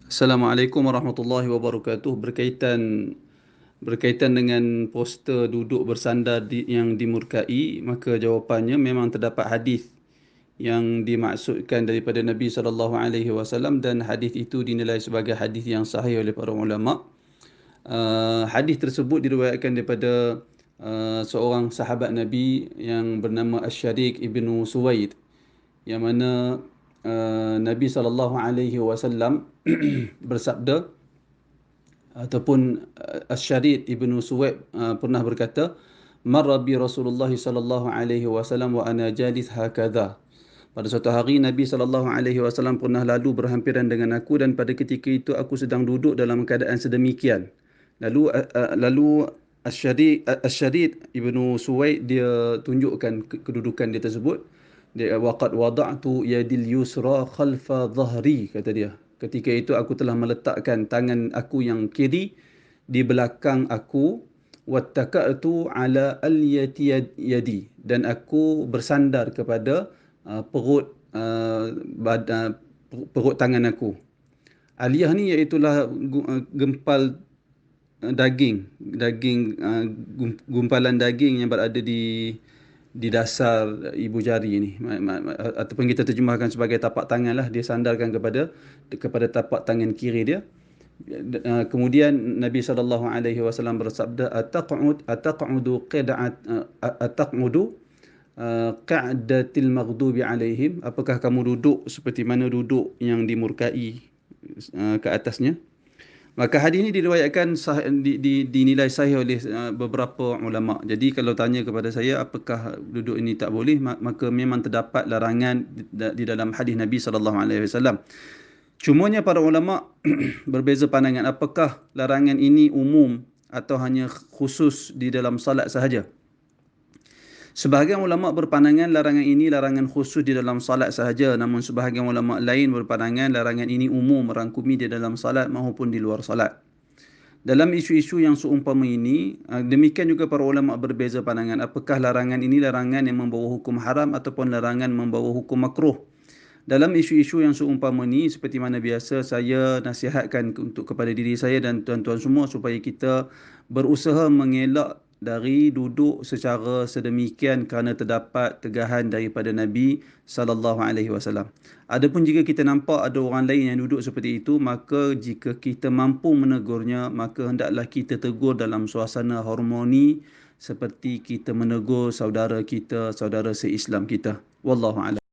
Assalamualaikum warahmatullahi wabarakatuh. Berkaitan dengan poster duduk bersandar yang dimurkai, maka jawapannya memang terdapat hadis yang dimaksudkan daripada Nabi SAW, dan hadis itu dinilai sebagai hadis yang sahih oleh para ulama. Hadis tersebut diriwayatkan daripada seorang sahabat Nabi yang bernama Asy-Syariq ibnu Suwaid, yang mana Nabi SAW bersabda, ataupun Asy-Syariq ibnu Suwaid pernah berkata, marra bi Rasulullah sallallahu alaihi wasallam wa ana jalis hakadha. Pada suatu hari Nabi sallallahu alaihi wasallam pernah lalu berhampiran dengan aku, dan pada ketika itu aku sedang duduk dalam keadaan sedemikian. Lalu Asy-Syariq ibnu Suwaid dia tunjukkan kedudukan dia tersebut. Dia, waqad wada'tu yadil yusra khalfa dhahri, kata dia. Ketika itu aku telah meletakkan tangan aku yang kiri di belakang aku, wattaka'tu ala alyati yadi, dan aku bersandar kepada perut tangan aku. Aliyah ni iaitulah gempal gumpalan daging yang berada di dasar ibu jari ni, ataupun kita terjemahkan sebagai tapak tangan lah. Dia sandarkan kepada tapak tangan kiri dia. Kemudian Nabi SAW bersabda, ataq'udu qa'datil maghdubi alaihim, apakah kamu duduk seperti mana duduk yang dimurkai ke atasnya. Maka hadis ini diriwayatkan dinilai sahih oleh beberapa ulama. Jadi kalau tanya kepada saya apakah duduk ini tak boleh, maka memang terdapat larangan di dalam hadis Nabi SAW. Cumanya para ulama berbeza pandangan, apakah larangan ini umum atau hanya khusus di dalam salat sahaja. Sebahagian ulama berpandangan larangan ini larangan khusus di dalam salat sahaja, namun sebahagian ulama lain berpandangan larangan ini umum, merangkumi di dalam salat maupun di luar salat. Dalam isu-isu yang seumpama ini, demikian juga para ulama berbeza pandangan, apakah larangan ini larangan yang membawa hukum haram ataupun larangan membawa hukum makruh. Dalam isu-isu yang seumpama ini, seperti mana biasa saya nasihatkan kepada diri saya dan tuan-tuan semua, supaya kita berusaha mengelak dari duduk secara sedemikian kerana terdapat tegahan daripada Nabi SAW. Adapun jika kita nampak ada orang lain yang duduk seperti itu, maka jika kita mampu menegurnya, maka hendaklah kita tegur dalam suasana harmoni, seperti kita menegur saudara kita, saudara se-Islam kita. Wallahu a'lam.